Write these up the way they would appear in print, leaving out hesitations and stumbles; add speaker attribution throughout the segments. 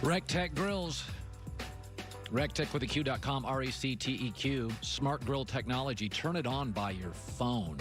Speaker 1: RecTech Grills. RecTech with a Q.com, RecTeq. Smart grill technology. Turn it on by your phone.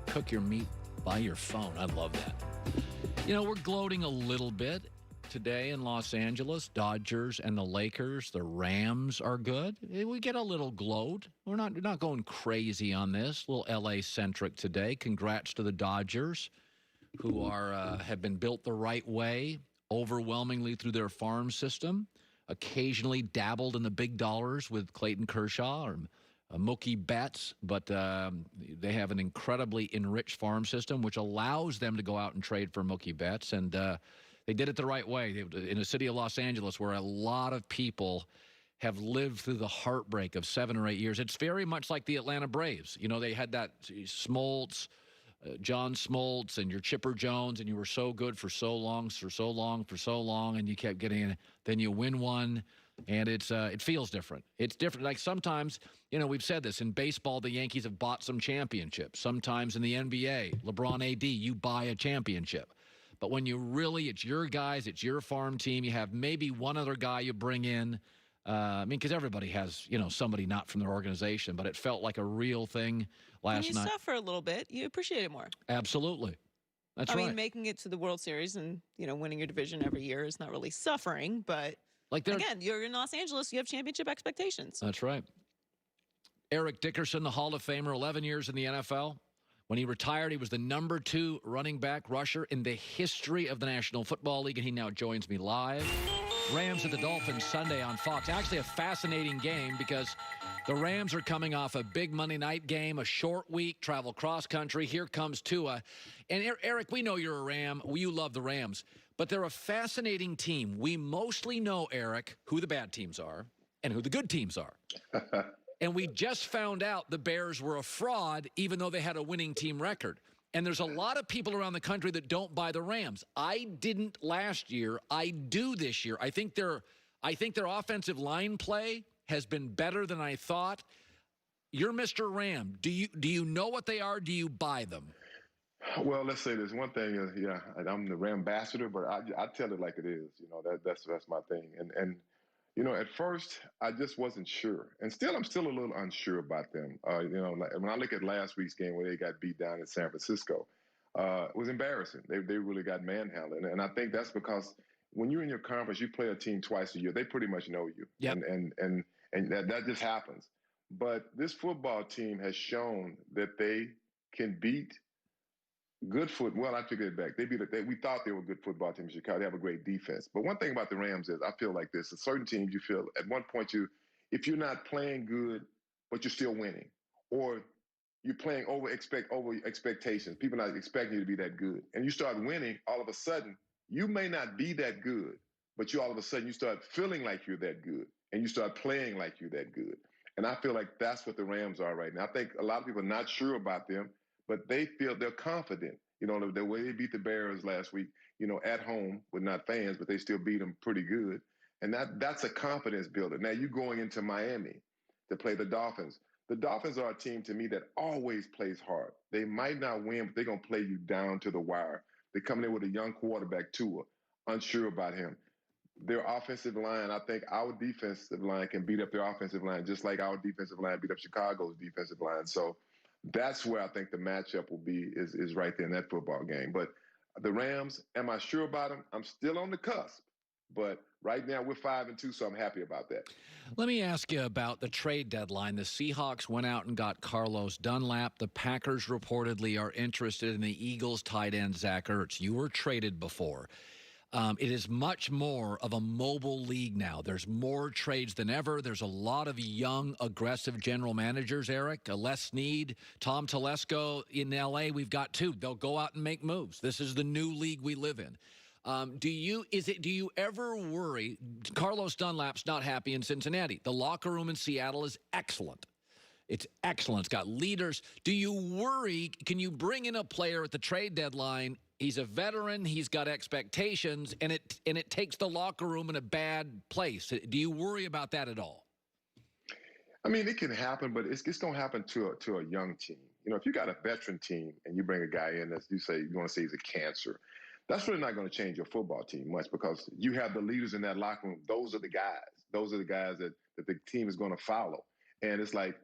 Speaker 1: Cook your meat by your phone. I love that. You know, we're gloating a little bit today in Los Angeles. Dodgers and the Lakers, the Rams are good. We get a little gloat. We're not going crazy on this. A little LA-centric today. Congrats to the Dodgers, who have been built the right way, overwhelmingly through their farm system, occasionally dabbled in the big dollars with Clayton Kershaw or Mookie Betts, but they have an incredibly enriched farm system, which allows them to go out and trade for Mookie Betts, and they did it the right way. In the city of Los Angeles, where a lot of people have lived through the heartbreak of 7 or 8 years, it's very much like the Atlanta Braves. You know, they had that Smoltz, John Smoltz and your Chipper Jones, and you were so good for so long, and you kept getting it. Then you win one, and it feels different. It's different. Like sometimes, you know, we've said this, in baseball, the Yankees have bought some championships. Sometimes in the NBA, LeBron AD, you buy a championship. But when it's your guys, it's your farm team, you have maybe one other guy you bring in. Because everybody has, you know, somebody not from their organization, but it felt like a real thing last night.
Speaker 2: When you suffer a little bit, you appreciate it more.
Speaker 1: Absolutely. That's
Speaker 2: right.
Speaker 1: I
Speaker 2: mean, making it to the World Series and, you know, winning your division every year is not really suffering, but again, you're in Los Angeles, you have championship expectations.
Speaker 1: That's right. Eric Dickerson, the Hall of Famer, 11 years in the NFL. When he retired, he was the number 2 running back rusher in the history of the National Football League, and he now joins me live. Rams at the Dolphins Sunday on Fox. Actually a fascinating game because the Rams are coming off a big Monday night game, a short week, travel cross-country. Here comes Tua. And Eric, we know you're a Ram. You love the Rams. But they're a fascinating team. We mostly know, Eric, who the bad teams are and who the good teams are. And we just found out the Bears were a fraud, even though they had a winning team record. And there's a lot of people around the country that don't buy the Rams. I didn't last year. I do this year. I think their offensive line play has been better than I thought. You're Mr. Ram. Do you know what they are? Do you buy them?
Speaker 3: Well, let's say this. One thing is, yeah, I'm the Ram ambassador, but I tell it like it is. You know, that's my thing. And you know, at first I just wasn't sure, and I'm still a little unsure about them. You know, like when I look at last week's game where they got beat down in San Francisco, it was embarrassing. They really got manhandled, and I think that's because when you're in your conference, you play a team twice a year. They pretty much know you,
Speaker 1: yep.
Speaker 3: and that just happens. But this football team has shown that they can beat good foot. Well, I took it back. We thought they were a good football team in Chicago. They have a great defense. But one thing about the Rams is I feel like this. At certain teams, you feel at one point if you're not playing good, but you're still winning, or you're playing over expectations, people not expecting you to be that good, and you start winning, all of a sudden, you may not be that good, but all of a sudden you start feeling like you're that good, and you start playing like you're that good. And I feel like that's what the Rams are right now. I think a lot of people are not sure about them, but they feel they're confident. You know, the way they beat the Bears last week, you know, at home with not fans, but they still beat them pretty good. And that's a confidence builder. Now you're going into Miami to play the Dolphins. The Dolphins are a team to me that always plays hard. They might not win, but they're going to play you down to the wire. They're coming in with a young quarterback, Tua, unsure about him. Their offensive line, I think our defensive line can beat up their offensive line, just like our defensive line beat up Chicago's defensive line. So that's where I think the matchup will be is right there in that football game. But the Rams, am I sure about them? I'm still on the cusp. But right now we're 5-2, so I'm happy about that.
Speaker 1: Let me ask you about the trade deadline. The Seahawks went out and got Carlos Dunlap. The Packers reportedly are interested in the Eagles tight end Zach Ertz. You were traded before. It is much more of a mobile league now. There's more trades than ever. There's a lot of young, aggressive general managers, Eric. Les Snead, Tom Telesco in L.A., we've got 2. They'll go out and make moves. This is the new league we live in. Do you ever worry? Carlos Dunlap's not happy in Cincinnati. The locker room in Seattle is excellent. It's excellent. It's got leaders. Do you worry? Can you bring in a player at the trade deadline? He's a veteran. He's got expectations, and it takes the locker room in a bad place. Do you worry about that at all?
Speaker 3: I mean, it can happen, but it's going to happen to a young team. You know, if you got a veteran team and you bring a guy in, as you say, you want to say he's a cancer, That's really not going to change your football team much because you have the leaders in that locker room. Those are the guys. Those are the guys that the team is going to follow. And it's like,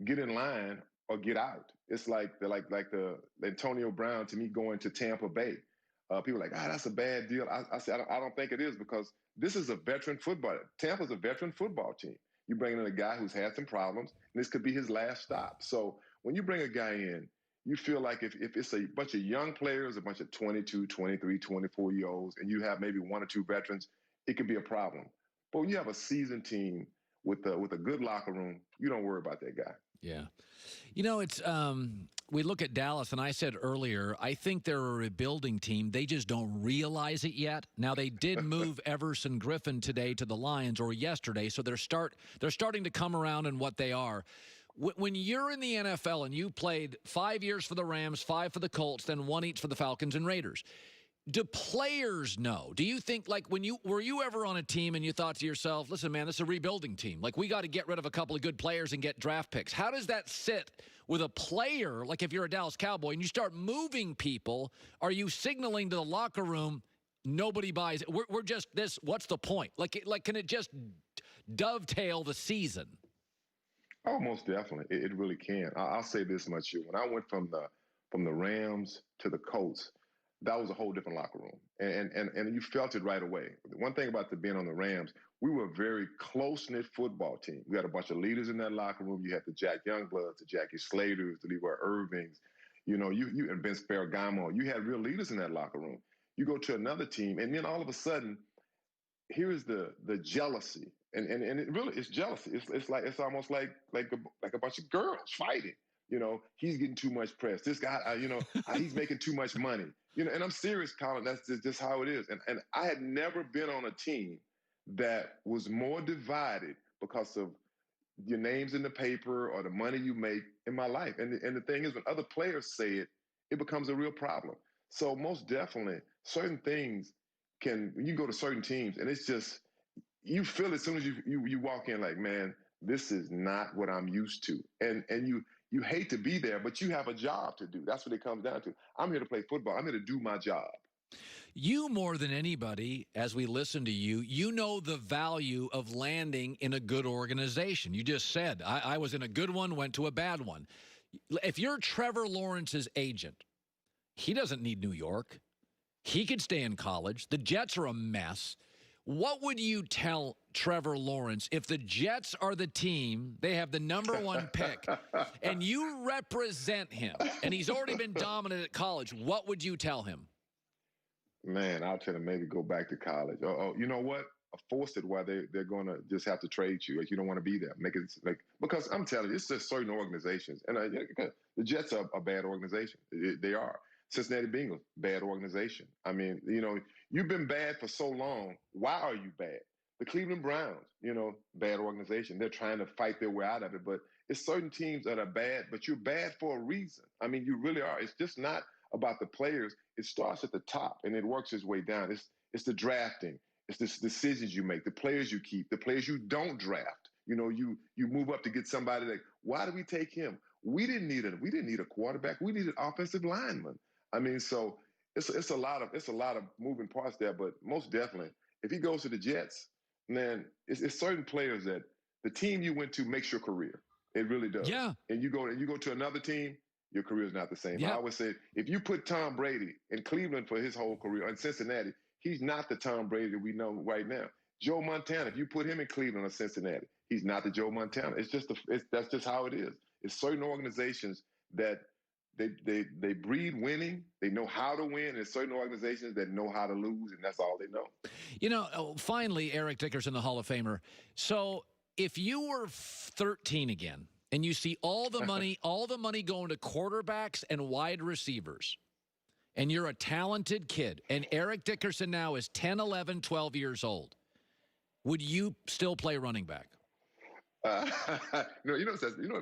Speaker 3: get in line or get out. It's like the Antonio Brown to me going to Tampa Bay. People are like, that's a bad deal. I said, I don't think it is because this is a veteran football. Tampa's a veteran football team. You bring in a guy who's had some problems, and this could be his last stop. So when you bring a guy in, you feel like if it's a bunch of young players, a bunch of 22, 23, 24-year-olds, and you have maybe one or two veterans, it could be a problem. But when you have a seasoned team with a good locker room, you don't worry about that guy.
Speaker 1: Yeah. You know, it's we look at Dallas, and I said earlier, I think they're a rebuilding team. They just don't realize it yet. Now, they did move Everson Griffin today to the Lions, or yesterday, so they're starting to come around in what they are. When you're in the NFL and you played 5 years for the Rams, 5 for the Colts, then 1 each for the Falcons and Raiders, do players know? Do you think, like, were you ever on a team and you thought to yourself, listen, man, this is a rebuilding team. Like, we got to get rid of a couple of good players and get draft picks. How does that sit with a player, like if you're a Dallas Cowboy and you start moving people, are you signaling to the locker room, nobody buys it? We're just this, what's the point? Like, can it just dovetail the season?
Speaker 3: Oh, most definitely. It really can. I'll say this much here. When I went from the Rams to the Colts, that was a whole different locker room. And you felt it right away. One thing about being on the Rams, we were a very close-knit football team. We had a bunch of leaders in that locker room. You had the Jack Youngbloods, the Jackie Slaters, the Leroy Irvings, you and Vince Ferragamo. You had real leaders in that locker room. You go to another team, and then all of a sudden, here's the jealousy. And it really is jealousy. It's almost like a bunch of girls fighting. He's getting too much press. This guy, he's making too much money. And I'm serious, Colin. That's just how it is. And I had never been on a team that was more divided because of your names in the paper or the money you make in my life. And the thing is, when other players say it, it becomes a real problem. So most definitely, certain things you go to certain teams, and it's just, you feel it as soon as you walk in, like, man, this is not what I'm used to. And you hate to be there, but you have a job to do. That's what it comes down to. I'm here to play football. I'm here to do my job.
Speaker 1: You, more than anybody, as we listen to you, you know the value of landing in a good organization. You just said, I was in a good one, went to a bad one. If you're Trevor Lawrence's agent, he doesn't need New York. He could stay in college. The Jets are a mess. What would you tell Trevor Lawrence if the Jets are the team, they have the #1 pick, and you represent him, and he's already been dominant at college? What would you tell him?
Speaker 3: Man, I'll tell him maybe go back to college. Oh, you know what? Force it where they're going to just have to trade you if you don't want to be there. Make it because I'm telling you, it's just certain organizations. And the Jets are a bad organization. They are. Cincinnati Bengals, bad organization. I mean, you've been bad for so long. Why are you bad? The Cleveland Browns, bad organization. They're trying to fight their way out of it. But it's certain teams that are bad, but you're bad for a reason. I mean, you really are. It's just not about the players. It starts at the top, and it works its way down. It's the drafting. It's the decisions you make, the players you keep, the players you don't draft. You move up to get somebody like, why did we take him? We didn't need a quarterback. We needed offensive linemen. I mean, so it's a lot of moving parts there, but most definitely, if he goes to the Jets, man, it's certain players that the team you went to makes your career. It really does.
Speaker 1: Yeah.
Speaker 3: And you go to another team, your career is not the same.
Speaker 1: Yeah.
Speaker 3: I always say, if you put Tom Brady in Cleveland for his whole career, in Cincinnati, he's not the Tom Brady that we know right now. Joe Montana, if you put him in Cleveland or Cincinnati, he's not the Joe Montana. That's just how it is. It's certain organizations that they breed winning. They know how to win. And certain organizations that know how to lose, and that's all they know.
Speaker 1: Finally, Eric Dickerson, the Hall of Famer. So if you were 13 again and you see all the money going to quarterbacks and wide receivers, and you're a talented kid, and Eric Dickerson now is 10, 11, 12 years old, would you still play running back?
Speaker 3: What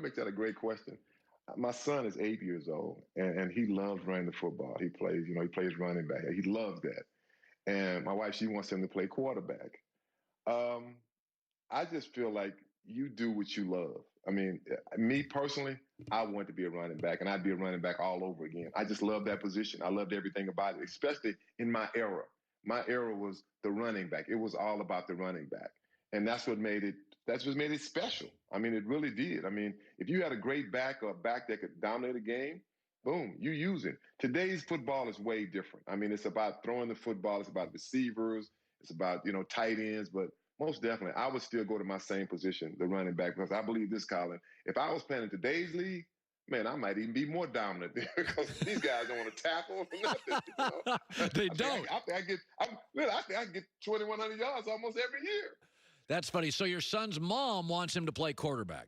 Speaker 3: makes that a great question? My son is 8 years old, and he loves running the football. He plays running back. He loves that. And my wife, she wants him to play quarterback. I just feel like you do what you love. I mean, me personally, I want to be a running back, and I'd be a running back all over again. I just love that position. I loved everything about it, especially in my era. My era was the running back. It was all about the running back, and that's what made it. That's what made it special. I mean, it really did. I mean, if you had a great back or a back that could dominate a game, boom, you use it. Today's football is way different. I mean, it's about throwing the football. It's about receivers. It's about, tight ends. But most definitely, I would still go to my same position, the running back, because I believe this, Colin. If I was playing in today's league, man, I might even be more dominant there because these guys don't want to tackle or nothing.
Speaker 1: They don't.
Speaker 3: I think I can get 2,100 yards almost every year.
Speaker 1: That's funny. So your son's mom wants him to play quarterback.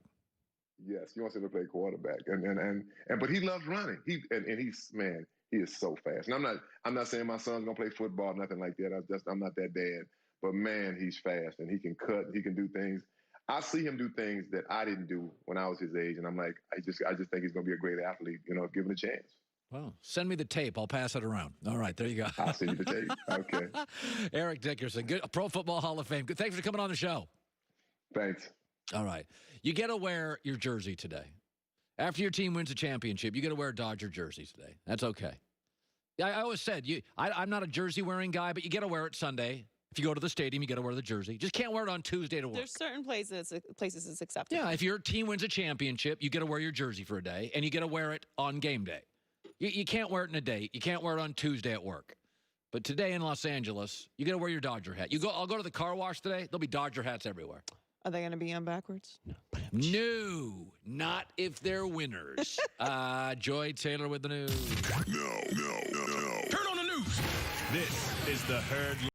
Speaker 3: Yes, he wants him to play quarterback, but he loves running. He is so fast. And I'm not saying my son's gonna play football, nothing like that. I'm not that dad. But man, he's fast and he can cut. He can do things. I see him do things that I didn't do when I was his age, and I'm like, I just think he's gonna be a great athlete. If given a chance.
Speaker 1: Well, send me the tape. I'll pass it around. All right, there you go.
Speaker 3: I'll send you the tape. Okay.
Speaker 1: Eric Dickerson, good Pro Football Hall of Fame. Good. Thanks for coming on the show.
Speaker 3: Thanks.
Speaker 1: All right. You get to wear your jersey today. After your team wins a championship, you get to wear a Dodger jersey today. That's okay. I always said, I'm not a jersey-wearing guy, but you get to wear it Sunday. If you go to the stadium, you got to wear the jersey. Just can't wear it on Tuesday to work.
Speaker 2: There's certain places it's acceptable.
Speaker 1: Yeah, if your team wins a championship, you get to wear your jersey for a day, and you get to wear it on game day. You can't wear it in a date. You can't wear it on Tuesday at work. But today in Los Angeles, you got to wear your Dodger hat. I'll go to the car wash today. There'll be Dodger hats everywhere.
Speaker 2: Are they going to be on backwards?
Speaker 1: No, not if they're winners. Joy Taylor with the news.
Speaker 4: No. Turn on the news. This is the Herd